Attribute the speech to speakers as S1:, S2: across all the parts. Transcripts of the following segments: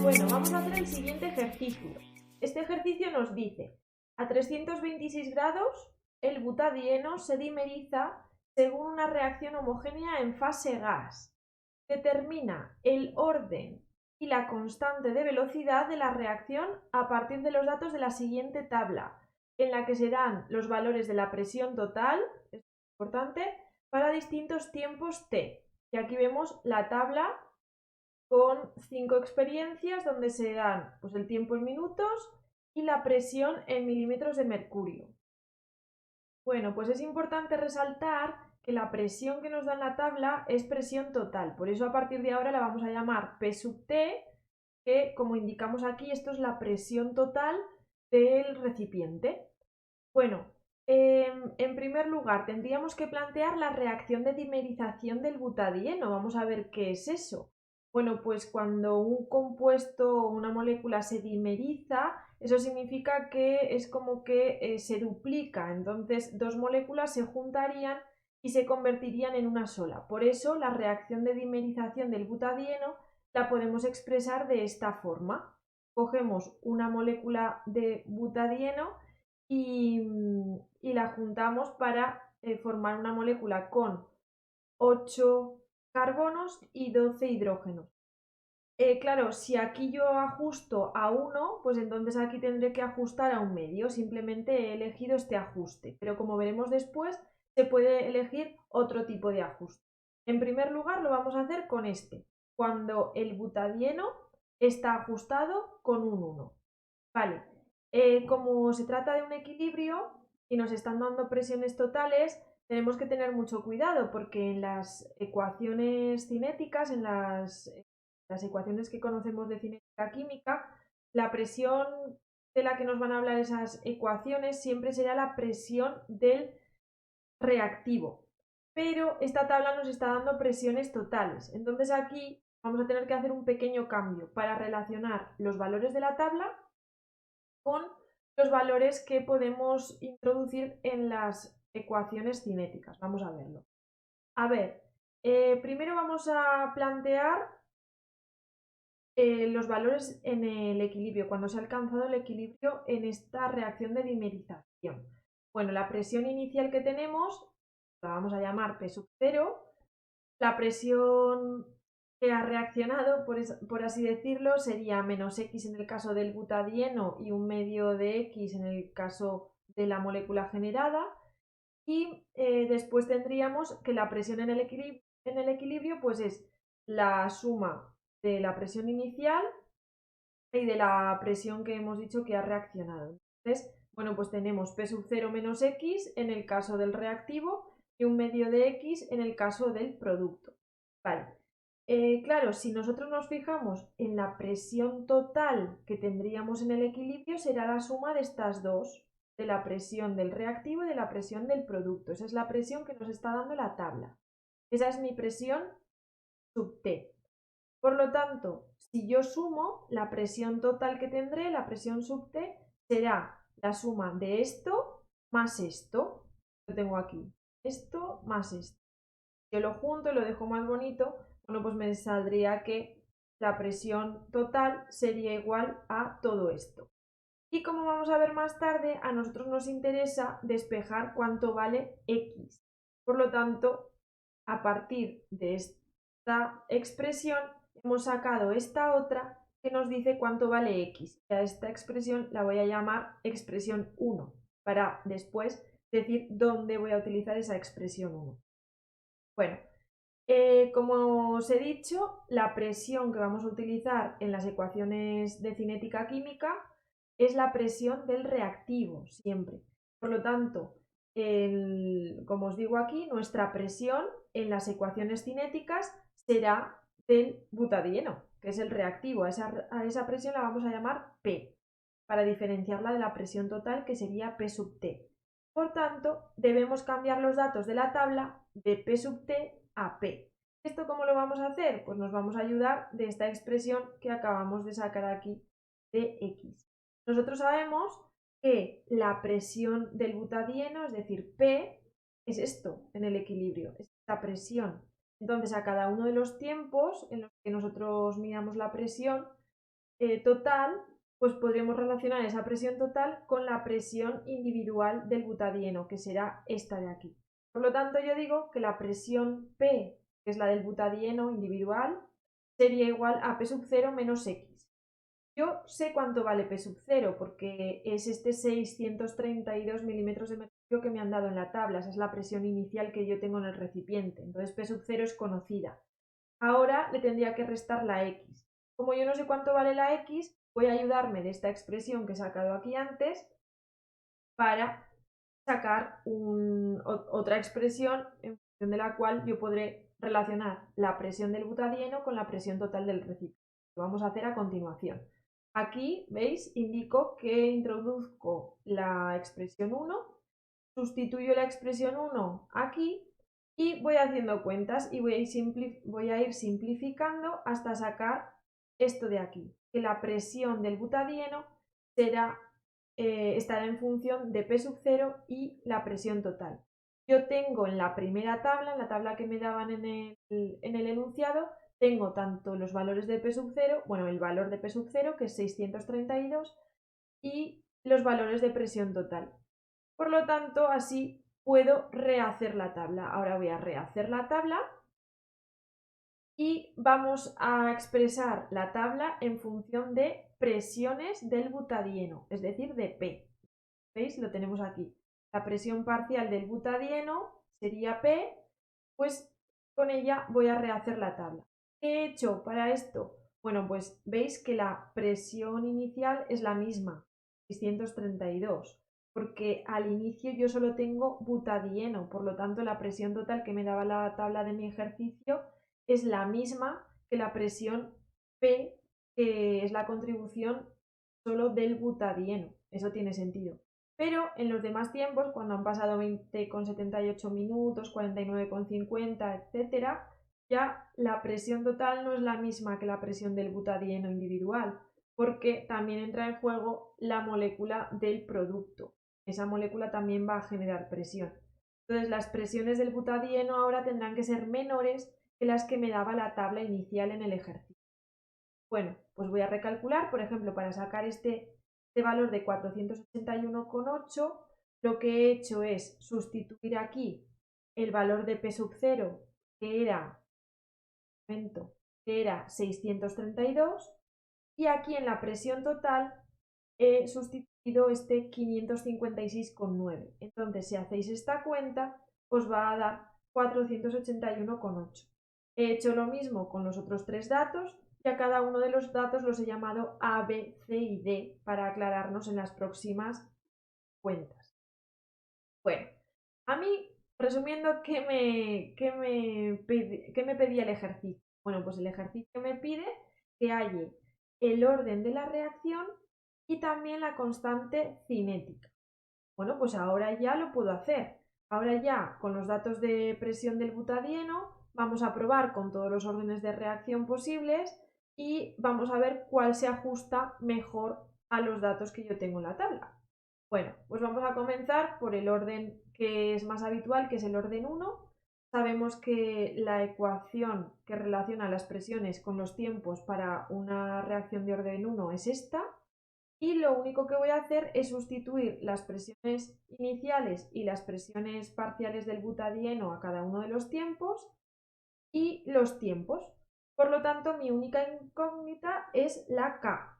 S1: Bueno, vamos a hacer el siguiente ejercicio. Este ejercicio nos dice, a 326 grados el butadieno se dimeriza según una reacción homogénea en fase gas. Determina el orden y la constante de velocidad de la reacción a partir de los datos de la siguiente tabla, en la que se dan los valores de la presión total, es importante, para distintos tiempos t. Y aquí vemos la tabla con 5 experiencias donde se dan pues, el tiempo en minutos y la presión en milímetros de mercurio. Bueno, pues es importante resaltar que la presión que nos da en la tabla es presión total, por eso a partir de ahora la vamos a llamar P sub T, que como indicamos aquí, esto es la presión total del recipiente. Bueno, en primer lugar tendríamos que plantear la reacción de dimerización del butadieno. Vamos a ver qué es eso. Bueno, pues cuando un compuesto o una molécula se dimeriza, eso significa que es como que se duplica, entonces dos moléculas se juntarían y se convertirían en una sola. Por eso la reacción de dimerización del butadieno la podemos expresar de esta forma. Cogemos una molécula de butadieno y la juntamos para formar una molécula con 8 carbonos y 12 hidrógenos. Claro, si aquí yo ajusto a 1, pues entonces aquí tendré que ajustar a un medio. Simplemente he elegido este ajuste, pero como veremos después, se puede elegir otro tipo de ajuste. En primer lugar, lo vamos a hacer con este, cuando el butadieno está ajustado con un 1. Vale, como se trata de un equilibrio y nos están dando presiones totales, tenemos que tener mucho cuidado porque en las ecuaciones cinéticas, en las ecuaciones que conocemos de cinética química, la presión de la que nos van a hablar esas ecuaciones siempre será la presión del reactivo. Pero esta tabla nos está dando presiones totales. Entonces aquí vamos a tener que hacer un pequeño cambio para relacionar los valores de la tabla con los valores que podemos introducir en las ecuaciones cinéticas. Vamos a verlo. A ver, primero vamos a plantear los valores en el equilibrio, cuando se ha alcanzado el equilibrio en esta reacción de dimerización. Bueno, la presión inicial que tenemos la vamos a llamar P sub 0, la presión que ha reaccionado, por así decirlo, sería menos X en el caso del butadieno y un medio de X en el caso de la molécula generada. Y después tendríamos que la presión en el equilibrio pues es la suma de la presión inicial y de la presión que hemos dicho que ha reaccionado. Entonces, bueno, pues tenemos P sub 0 menos X en el caso del reactivo y un medio de X en el caso del producto. Vale. Claro, si nosotros nos fijamos en la presión total que tendríamos en el equilibrio, será la suma de estas dos, de la presión del reactivo y de la presión del producto. Esa es la presión que nos está dando la tabla. Esa es mi presión sub T. Por lo tanto, si yo sumo, la presión total que tendré, la presión sub T, será la suma de esto más esto. Lo tengo aquí. Esto más esto. Yo lo junto y lo dejo más bonito. Bueno, pues me saldría que la presión total sería igual a todo esto. Y como vamos a ver más tarde, a nosotros nos interesa despejar cuánto vale X. Por lo tanto, a partir de esta expresión, hemos sacado esta otra que nos dice cuánto vale X. Y a esta expresión la voy a llamar expresión 1, para después decir dónde voy a utilizar esa expresión 1. Bueno, como os he dicho, la presión que vamos a utilizar en las ecuaciones de cinética química es la presión del reactivo, siempre. Por lo tanto, como os digo aquí, nuestra presión en las ecuaciones cinéticas será del butadieno, que es el reactivo. A esa presión la vamos a llamar P, para diferenciarla de la presión total, que sería P sub T. Por tanto, debemos cambiar los datos de la tabla de P sub T a P. ¿Esto cómo lo vamos a hacer? Pues nos vamos a ayudar de esta expresión que acabamos de sacar aquí de X. Nosotros sabemos que la presión del butadieno, es decir, P, es esto en el equilibrio, es esta presión. Entonces, a cada uno de los tiempos en los que nosotros midamos la presión total, pues podremos relacionar esa presión total con la presión individual del butadieno, que será esta de aquí. Por lo tanto, yo digo que la presión P, que es la del butadieno individual, sería igual a P sub 0 menos X. Yo sé cuánto vale P sub 0 porque es este 632 milímetros de mercurio que me han dado en la tabla. Esa es la presión inicial que yo tengo en el recipiente. Entonces P sub 0 es conocida. Ahora le tendría que restar la X. Como yo no sé cuánto vale la X, voy a ayudarme de esta expresión que he sacado aquí antes para sacar otra expresión en función de la cual yo podré relacionar la presión del butadieno con la presión total del recipiente. Lo vamos a hacer a continuación. Aquí, ¿veis? Indico que introduzco la expresión 1, sustituyo la expresión 1 aquí y voy haciendo cuentas y voy a ir simplificando hasta sacar esto de aquí, que la presión del butadieno estará en función de P sub 0 y la presión total. Yo tengo en la primera tabla, en la tabla que me daban en el enunciado, tengo tanto los valores de P sub 0, bueno, el valor de P sub 0, que es 632, y los valores de presión total. Por lo tanto, así puedo rehacer la tabla. Ahora voy a rehacer la tabla y vamos a expresar la tabla en función de presiones del butadieno, es decir, de P. ¿Veis? Lo tenemos aquí. La presión parcial del butadieno sería P, pues con ella voy a rehacer la tabla. ¿Qué he hecho para esto? Bueno, pues veis que la presión inicial es la misma, 632, porque al inicio yo solo tengo butadieno, por lo tanto la presión total que me daba la tabla de mi ejercicio es la misma que la presión P, que es la contribución solo del butadieno. Eso tiene sentido. Pero en los demás tiempos, cuando han pasado 20,78 minutos, 49,50, etc., ya la presión total no es la misma que la presión del butadieno individual, porque también entra en juego la molécula del producto. Esa molécula también va a generar presión. Entonces las presiones del butadieno ahora tendrán que ser menores que las que me daba la tabla inicial en el ejercicio. Bueno, pues voy a recalcular, por ejemplo, para sacar este valor de 481,8, lo que he hecho es sustituir aquí el valor de P sub 0, que era 632, y aquí en la presión total he sustituido este 556,9. Entonces, si hacéis esta cuenta, os va a dar 481,8. He hecho lo mismo con los otros tres datos y a cada uno de los datos los he llamado A, B, C y D para aclararnos en las próximas cuentas. Bueno, a mí, resumiendo, ¿qué me pedía el ejercicio? Bueno, pues el ejercicio me pide que halle el orden de la reacción y también la constante cinética. Bueno, pues ahora ya lo puedo hacer. Ahora ya, con los datos de presión del butadieno, vamos a probar con todos los órdenes de reacción posibles y vamos a ver cuál se ajusta mejor a los datos que yo tengo en la tabla. Bueno, pues vamos a comenzar por el orden que es más habitual, que es el orden 1. Sabemos que la ecuación que relaciona las presiones con los tiempos para una reacción de orden 1 es esta. Y lo único que voy a hacer es sustituir las presiones iniciales y las presiones parciales del butadieno a cada uno de los tiempos y los tiempos. Por lo tanto, mi única incógnita es la K.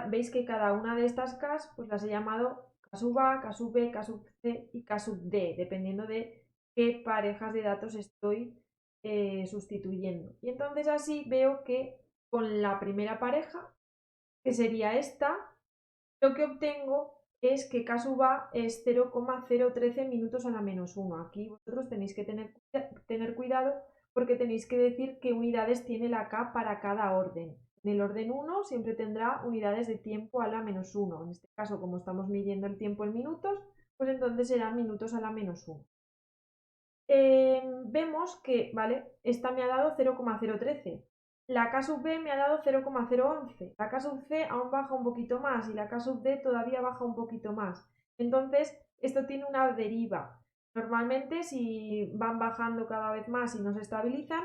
S1: Veis que cada una de estas K pues las he llamado K sub A, K sub B, K sub C y K sub D, dependiendo de qué parejas de datos estoy sustituyendo. Y entonces así veo que con la primera pareja, que sería esta, lo que obtengo es que K sub A es 0,013 minutos a la menos 1. Aquí vosotros tenéis que tener cuidado porque tenéis que decir qué unidades tiene la K para cada orden. En el orden 1 siempre tendrá unidades de tiempo a la menos 1. En este caso, como estamos midiendo el tiempo en minutos, pues entonces serán minutos a la menos 1. Vemos que, ¿vale? Esta me ha dado 0,013. La K sub B me ha dado 0,011. La K sub C aún baja un poquito más y la K sub D todavía baja un poquito más. Entonces, esto tiene una deriva. Normalmente, si van bajando cada vez más y no se estabilizan,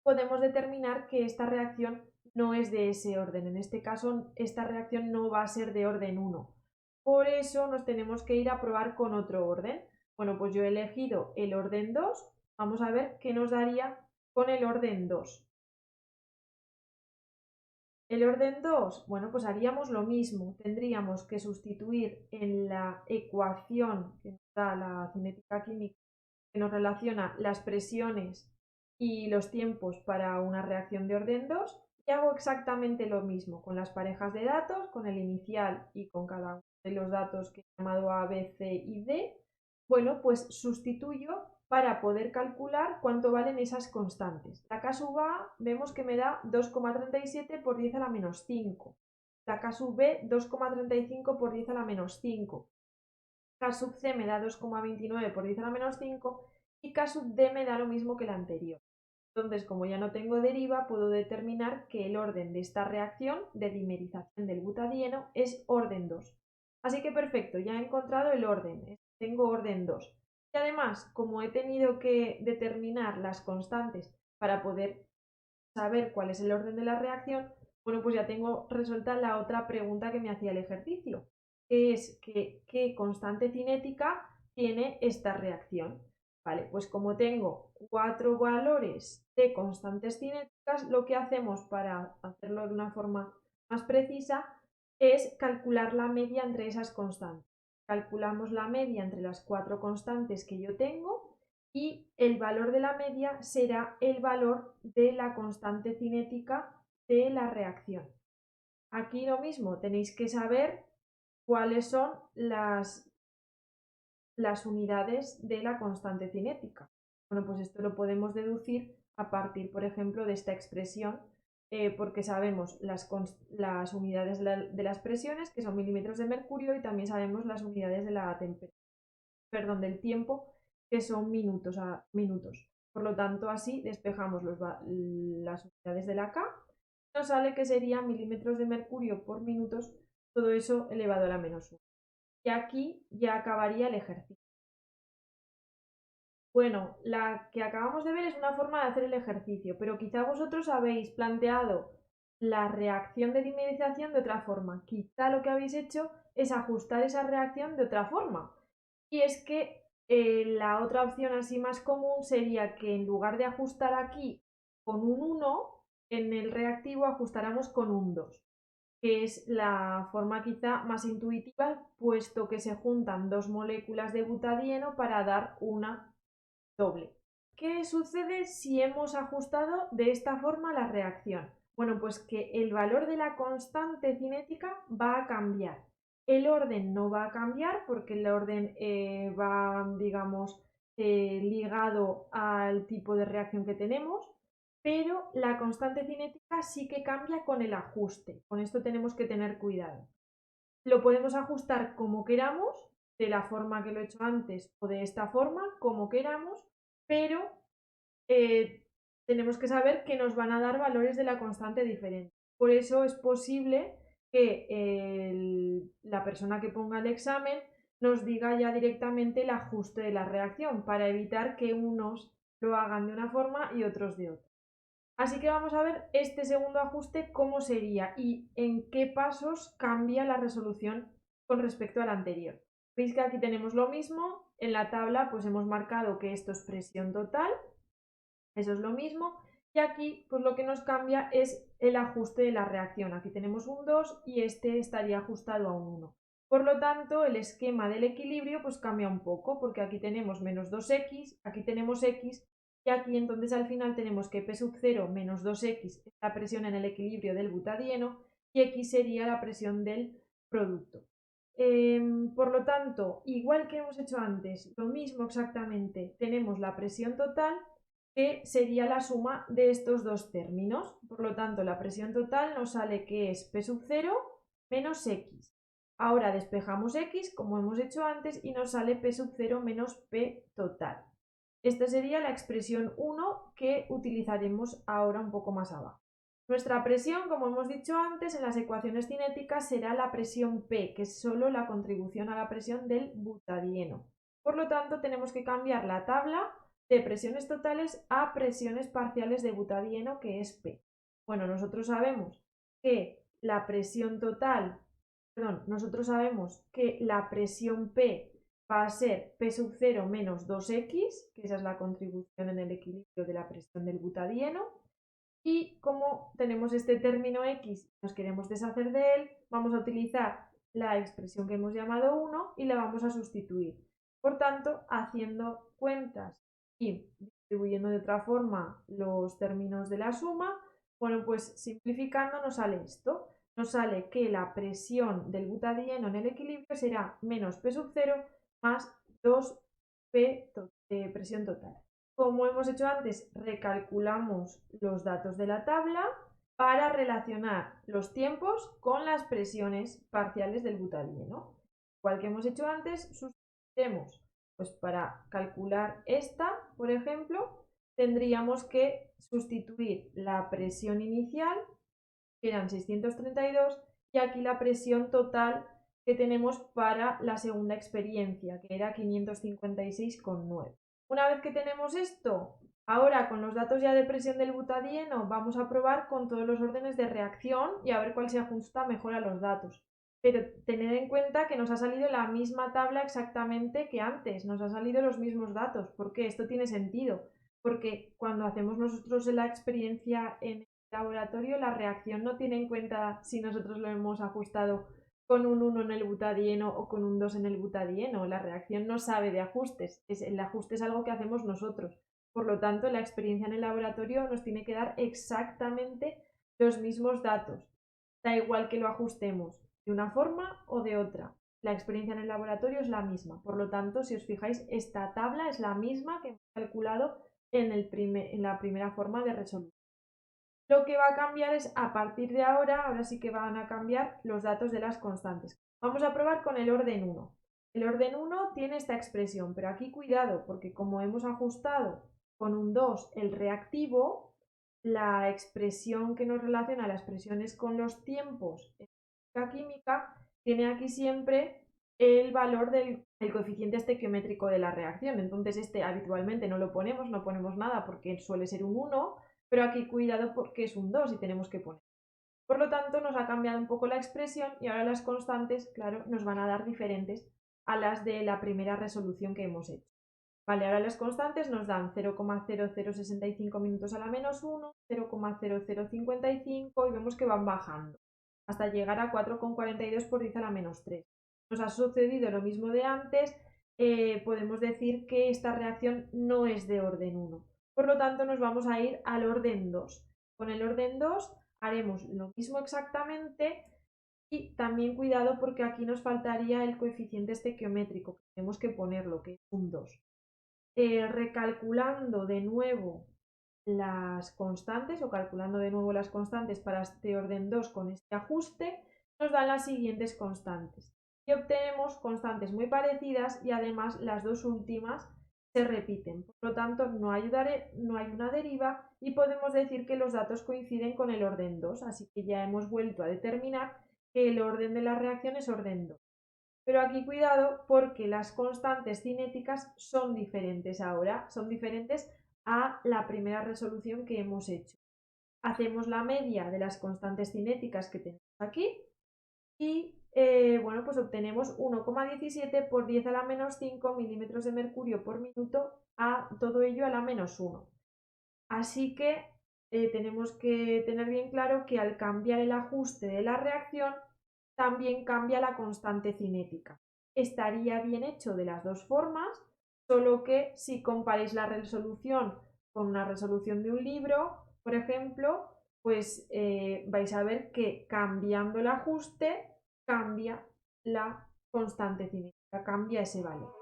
S1: podemos determinar que esta reacción no es de ese orden. En este caso, esta reacción no va a ser de orden 1. Por eso nos tenemos que ir a probar con otro orden. Bueno, pues yo he elegido el orden 2. Vamos a ver qué nos daría con el orden 2. El orden 2, bueno, pues haríamos lo mismo. Tendríamos que sustituir en la ecuación que nos da la cinética química, que nos relaciona las presiones y los tiempos para una reacción de orden 2, y hago exactamente lo mismo con las parejas de datos, con el inicial y con cada uno de los datos que he llamado A, B, C y D. Bueno, pues sustituyo para poder calcular cuánto valen esas constantes. La K sub A vemos que me da 2,37 por 10 a la menos 5. La K sub B 2,35 por 10 a la menos 5. K sub C me da 2,29 por 10 a la menos 5 y K sub D me da lo mismo que la anterior. Entonces, como ya no tengo deriva, puedo determinar que el orden de esta reacción de dimerización del butadieno es orden 2. Así que perfecto, ya he encontrado el orden, tengo orden 2. Y además, como he tenido que determinar las constantes para poder saber cuál es el orden de la reacción, bueno, pues ya tengo resuelta la otra pregunta que me hacía el ejercicio, que es qué constante cinética tiene esta reacción. Vale, pues como tengo 4 valores de constantes cinéticas, lo que hacemos para hacerlo de una forma más precisa es calcular la media entre esas constantes. Calculamos la media entre las 4 constantes que yo tengo y el valor de la media será el valor de la constante cinética de la reacción. Aquí lo mismo, tenéis que saber cuáles son las unidades de la constante cinética. Bueno, pues esto lo podemos deducir a partir, por ejemplo, de esta expresión, porque sabemos las unidades de las presiones, que son milímetros de mercurio, y también sabemos las unidades de la del tiempo, que son minutos a minutos. Por lo tanto, así despejamos las unidades de la K. Nos sale que serían milímetros de mercurio por minutos, todo eso elevado a la menos 1. Y aquí ya acabaría el ejercicio. Bueno, la que acabamos de ver es una forma de hacer el ejercicio, pero quizá vosotros habéis planteado la reacción de dimerización de otra forma. Quizá lo que habéis hecho es ajustar esa reacción de otra forma. Y es que la otra opción así más común sería que en lugar de ajustar aquí con un 1, en el reactivo ajustáramos con un 2, que es la forma quizá más intuitiva, puesto que se juntan dos moléculas de butadieno para dar una doble. ¿Qué sucede si hemos ajustado de esta forma la reacción? Bueno, pues que el valor de la constante cinética va a cambiar. El orden no va a cambiar porque el orden va, digamos, ligado al tipo de reacción que tenemos, pero la constante cinética sí que cambia con el ajuste. Con esto tenemos que tener cuidado. Lo podemos ajustar como queramos, de la forma que lo he hecho antes o de esta forma, como queramos, pero tenemos que saber que nos van a dar valores de la constante diferentes. Por eso es posible que la persona que ponga el examen nos diga ya directamente el ajuste de la reacción para evitar que unos lo hagan de una forma y otros de otra. Así que vamos a ver este segundo ajuste cómo sería y en qué pasos cambia la resolución con respecto al anterior. Veis que aquí tenemos lo mismo, en la tabla pues hemos marcado que esto es presión total, eso es lo mismo, y aquí pues lo que nos cambia es el ajuste de la reacción. Aquí tenemos un 2 y este estaría ajustado a un 1. Por lo tanto, el esquema del equilibrio pues cambia un poco, porque aquí tenemos menos 2x, aquí tenemos x, y aquí entonces al final tenemos que P sub 0 menos 2x es la presión en el equilibrio del butadieno y x sería la presión del producto. Por lo tanto, igual que hemos hecho antes, lo mismo exactamente, tenemos la presión total, que sería la suma de estos dos términos. Por lo tanto, la presión total nos sale que es P sub 0 menos x. Ahora despejamos x, como hemos hecho antes, y nos sale P sub 0 menos P total. Esta sería la expresión 1 que utilizaremos ahora un poco más abajo. Nuestra presión, como hemos dicho antes, en las ecuaciones cinéticas será la presión P, que es solo la contribución a la presión del butadieno. Por lo tanto, tenemos que cambiar la tabla de presiones totales a presiones parciales de butadieno, que es P. Bueno, nosotros sabemos que la presión total, nosotros sabemos que la presión P va a ser P sub 0 menos 2X, que esa es la contribución en el equilibrio de la presión del butadieno. Y como tenemos este término X, nos queremos deshacer de él, vamos a utilizar la expresión que hemos llamado 1 y la vamos a sustituir. Por tanto, haciendo cuentas y distribuyendo de otra forma los términos de la suma, bueno, pues simplificando nos sale esto. Nos sale que la presión del butadieno en el equilibrio será menos P sub 0 más 2P de presión total. Como hemos hecho antes, recalculamos los datos de la tabla para relacionar los tiempos con las presiones parciales del butadieno. Igual que hemos hecho antes, sustituiremos, pues para calcular esta, por ejemplo, tendríamos que sustituir la presión inicial, que eran 632, y aquí la presión total que tenemos para la segunda experiencia, que era 556,9. Una vez que tenemos esto, ahora con los datos ya de presión del butadieno vamos a probar con todos los órdenes de reacción y a ver cuál se ajusta mejor a los datos. Pero tened en cuenta que nos ha salido la misma tabla exactamente que antes, nos ha salido los mismos datos. ¿Por qué? Esto tiene sentido, porque cuando hacemos nosotros la experiencia en el laboratorio, la reacción no tiene en cuenta si nosotros lo hemos ajustado con un 1 en el butadieno o con un 2 en el butadieno. La reacción no sabe de ajustes, el ajuste es algo que hacemos nosotros. Por lo tanto, la experiencia en el laboratorio nos tiene que dar exactamente los mismos datos. Da igual que lo ajustemos de una forma o de otra. La experiencia en el laboratorio es la misma. Por lo tanto, si os fijáis, esta tabla es la misma que hemos calculado en la primera forma de resolución. Lo que va a cambiar es, a partir de ahora sí que van a cambiar los datos de las constantes. Vamos a probar con el orden 1. El orden 1 tiene esta expresión, pero aquí cuidado, porque como hemos ajustado con un 2 el reactivo, la expresión que nos relaciona las presiones con los tiempos en física química tiene aquí siempre el valor del coeficiente estequiométrico de la reacción. Entonces este habitualmente no lo ponemos, no ponemos nada porque suele ser un 1, pero aquí cuidado porque es un 2 y tenemos que poner. Por lo tanto, nos ha cambiado un poco la expresión y ahora las constantes, claro, nos van a dar diferentes a las de la primera resolución que hemos hecho. Vale, ahora las constantes nos dan 0,0065 minutos a la menos 1, 0,0055 y vemos que van bajando hasta llegar a 4,42 por 10 a la menos 3. Nos ha sucedido lo mismo de antes, podemos decir que esta reacción no es de orden 1. Por lo tanto, nos vamos a ir al orden 2. Con el orden 2 haremos lo mismo exactamente y también cuidado porque aquí nos faltaría el coeficiente estequiométrico, que tenemos que ponerlo, que es un 2. Recalculando de nuevo las constantes o calculando de nuevo las constantes para este orden 2 con este ajuste, nos dan las siguientes constantes. Y obtenemos constantes muy parecidas y además las dos últimas se repiten. Por lo tanto, no hay una deriva y podemos decir que los datos coinciden con el orden 2. Así que ya hemos vuelto a determinar que el orden de la reacción es orden 2. Pero aquí cuidado porque las constantes cinéticas son diferentes ahora, son diferentes a la primera resolución que hemos hecho. Hacemos la media de las constantes cinéticas que tenemos aquí y bueno, pues obtenemos 1,17 por 10 a la menos 5 milímetros de mercurio por minuto, a todo ello a la menos 1. Así que tenemos que tener bien claro que al cambiar el ajuste de la reacción también cambia la constante cinética. Estaría bien hecho de las dos formas, solo que si comparáis la resolución con una resolución de un libro, por ejemplo, pues vais a ver que cambiando el ajuste cambia la constante cinética, cambia ese valor.